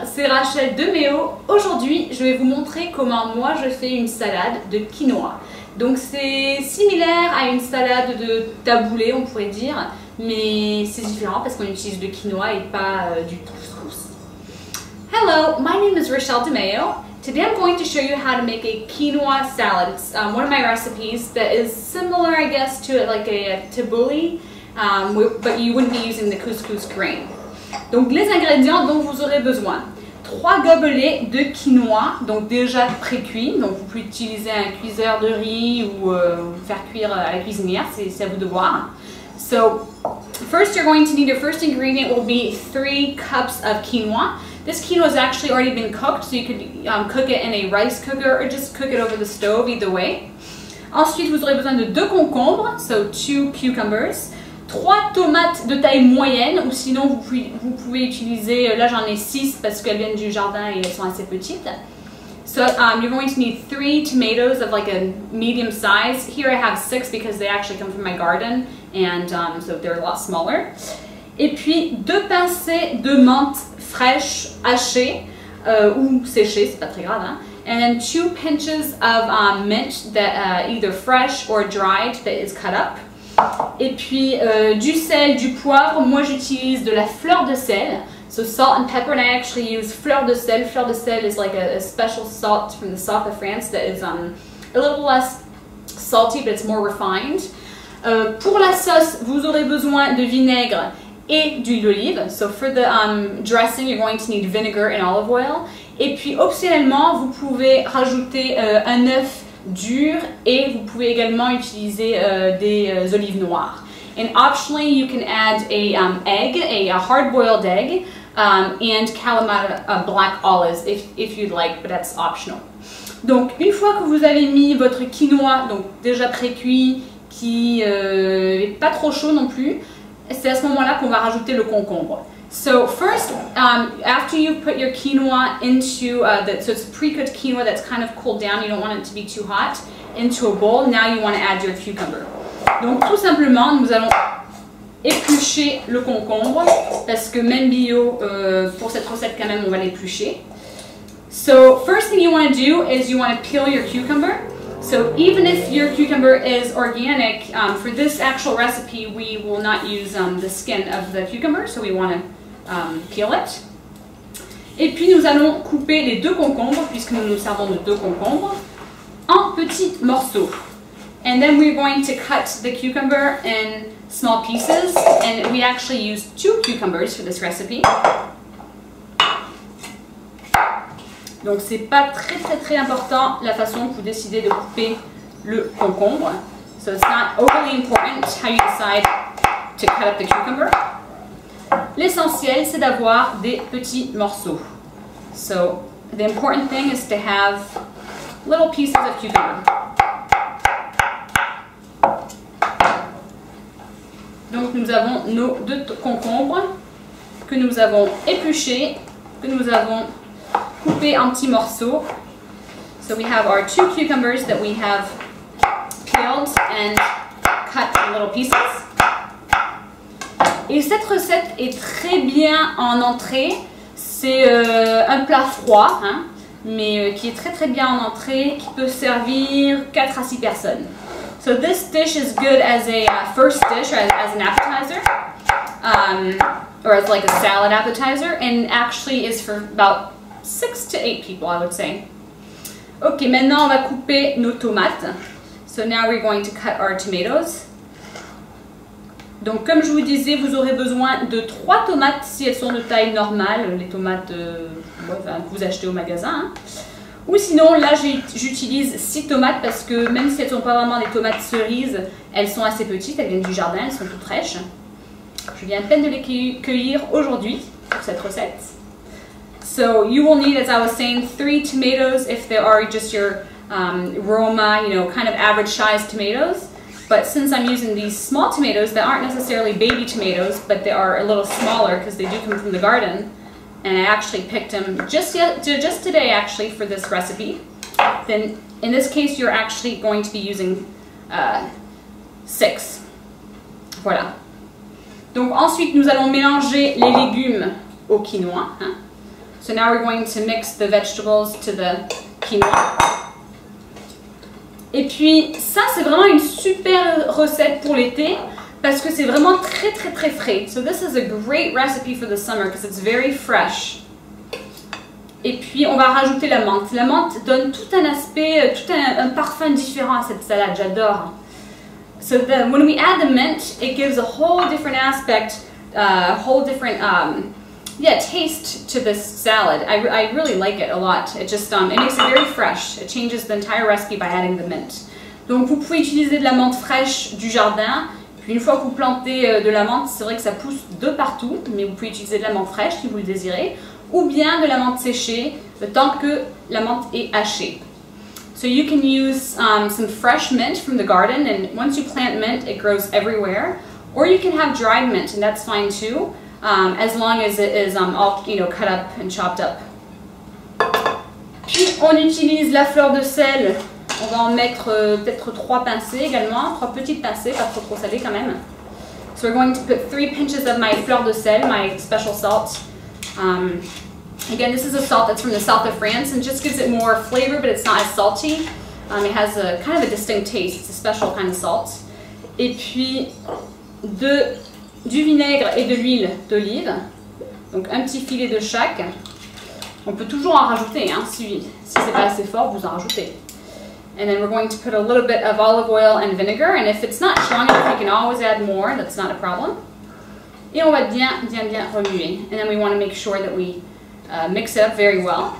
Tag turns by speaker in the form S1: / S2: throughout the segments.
S1: c'est Rachel de Méo. Aujourd'hui, je vais vous montrer comment moi je fais une salade de quinoa. Donc c'est similaire à une salade de taboulé, on pourrait dire, mais c'est différent parce qu'on utilise le quinoa et pas du couscous. Hello, my name is Rachel de Méo. Today I'm going to show you how to make a quinoa salad. It's one of my recipes that is similar, I guess, to like a tabbouleh, but you wouldn't be using the couscous grain. Donc les ingrédients dont vous aurez besoin: 3 gobelets de quinoa, donc déjà pré-cuit, donc vous pouvez utiliser un cuiseur de riz ou faire cuire à la cuisinière, c'est à vous de voir. So first you're going to need, your first ingredient will be 3 cups of quinoa. This quinoa has actually already been cooked, so you could cook it in a rice cooker or just cook it over the stove, either way. Ensuite, vous aurez besoin de 2 concombres, so 2 cucumbers. 3 tomates de taille moyenne, ou sinon vous pouvez utiliser, là j'en ai 6 parce qu'elles viennent du jardin et elles sont assez petites. So you're going to need 3 tomatoes of like a medium size. Here I have 6 because they actually come from my garden, and so they're a lot smaller. Et puis 2 pincées de menthe fraîche hachée ou séchée, c'est pas très grave, hein? And then 2 pinches of mint that either fresh or dried that is cut up. Et puis du sel, du poivre. Moi j'utilise de la fleur de sel, so salt and pepper, and I actually use fleur de sel. Fleur de sel is like a special salt from the south of France that is a little less salty, but it's more refined. Pour la sauce, vous aurez besoin de vinaigre et d'huile d'olive. So for the dressing, you're going to need vinegar and olive oil. Et puis optionnellement, vous pouvez rajouter un œuf dur, et vous pouvez également utiliser des olives noires. And optionally, you can add a egg, a hard-boiled egg, and Kalamata black olives if you'd like, but that's optional. Donc, une fois que vous avez mis votre quinoa, donc déjà pré-cuit, qui n'est pas trop chaud non plus, c'est à ce moment-là qu'on va rajouter le concombre. So first, after you put your quinoa into, so it's pre-cooked quinoa that's kind of cooled down, you don't want it to be too hot, into a bowl. Now you want to add your cucumber. Donc tout simplement, nous allons éplucher le concombre, parce que même bio, pour cette recette quand même, on va l'éplucher. So first thing you want to do is you want to peel your cucumber. So even if your cucumber is organic, for this actual recipe, we will not use the skin of the cucumber, so we want to peel it. Et puis nous allons couper les 2 concombres, puisque nous nous servons de 2 concombres, en petits morceaux. And then we're going to cut the cucumber in small pieces, and we actually use 2 cucumbers for this recipe. Donc c'est pas très important la façon que vous décidez de couper le concombre. So it's not overly important how you decide to cut up the cucumber. L'essentiel, c'est d'avoir des petits morceaux. So the important thing is to have little pieces of cucumber. Donc nous avons nos 2 concombres que nous avons épluchés, que nous avons coupés en petits morceaux. So we have our 2 cucumbers that we have peeled and cut in little pieces. Et cette recette est très bien en entrée. C'est un plat froid, hein, mais qui est très bien en entrée, qui peut servir 4 à 6 personnes. So this dish is good as a first dish, or as an appetizer, or as like a salad appetizer, and actually is for about 6 to 8 people, I would say. Ok, maintenant on va couper nos tomates. So now we're going to cut our tomatoes. Donc comme je vous disais, vous aurez besoin de 3 tomates si elles sont de taille normale, les tomates que vous achetez au magasin. Hein. Ou sinon, là j'utilise 6 tomates parce que même si elles ne sont pas vraiment des tomates cerises, elles sont assez petites, elles viennent du jardin, elles sont toutes fraîches. Je viens à peine de les cueillir aujourd'hui pour cette recette. So you will need, as I was saying, 3 tomatoes if they are just your Roma, kind of average sized tomatoes. But since I'm using these small tomatoes that aren't necessarily baby tomatoes, but they are a little smaller because they do come from the garden, and I actually picked them just today actually for this recipe, then in this case you're actually going to be using 6. Voilà. Donc ensuite nous allons mélanger les légumes au quinoa. Hein. So now we're going to mix the vegetables to the quinoa. Et puis ça c'est vraiment une super recette pour l'été parce que c'est vraiment très frais. So this is a great recipe for the summer because it's very fresh. Et puis on va rajouter la menthe. La menthe donne tout un aspect, tout un parfum différent à cette salade, j'adore. So when we add the mint, it gives a whole different aspect, whole different taste to this salad. I really like it a lot. It just it makes it very fresh. It changes the entire recipe by adding the mint. Donc vous pouvez utiliser de la menthe fraîche du jardin. Puis une fois que vous plantez de la menthe, c'est vrai que ça pousse de partout, mais vous pouvez utiliser de la menthe fraîche si vous le désirez, ou bien de la menthe séchée, le temps que la menthe est hachée. So you can use some fresh mint from the garden, and once you plant mint, it grows everywhere. Or you can have dried mint, and that's fine too, as long as it is all cut up and chopped up. Puis on utilise la fleur de sel. On va en mettre peut-être 3 pincées également, 3 petites pincées, pas trop salées quand même. So we're going to put 3 pinches of my fleur de sel, my special salt. Again, this is a salt that's from the south of France and just gives it more flavor, but it's not as salty. It has a kind of a distinct taste. It's a special kind of salt. Et puis du vinaigre et de l'huile d'olive. Donc un petit filet de chaque. On peut toujours en rajouter, hein, si c'est pas assez fort, vous en rajoutez. And then we're going to put a little bit of olive oil and vinegar, and if it's not strong enough, you can always add more, that's not a problem. Et on va bien remuer. And then we want to make sure that we mix it up very well.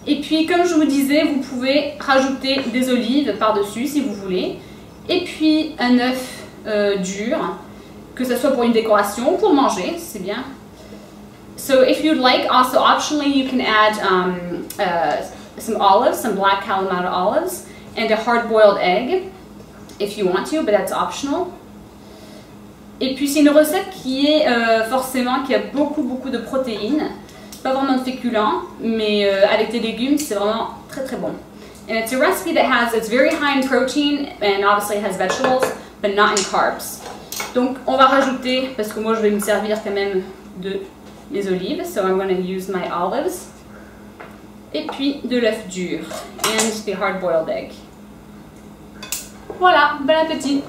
S1: Et puis, comme je vous disais, vous pouvez rajouter des olives par-dessus si vous voulez. Et puis, un œuf dur, que ce soit pour une décoration ou pour manger, c'est bien. So if you'd like, also optionally, you can add some olives, some black Kalamata olives, and a hard-boiled egg, if you want to, but that's optional. Et puis c'est une recette qui est qui a beaucoup de protéines, pas vraiment de féculents, mais avec des légumes, c'est vraiment très bon. And it's a recipe that it's very high in protein, and obviously it has vegetables, but not in carbs. Donc on va rajouter, parce que moi je vais me servir quand même de mes olives, so I'm going to use my olives. Et puis de l'œuf dur and the hard-boiled egg. Voilà, bon appétit!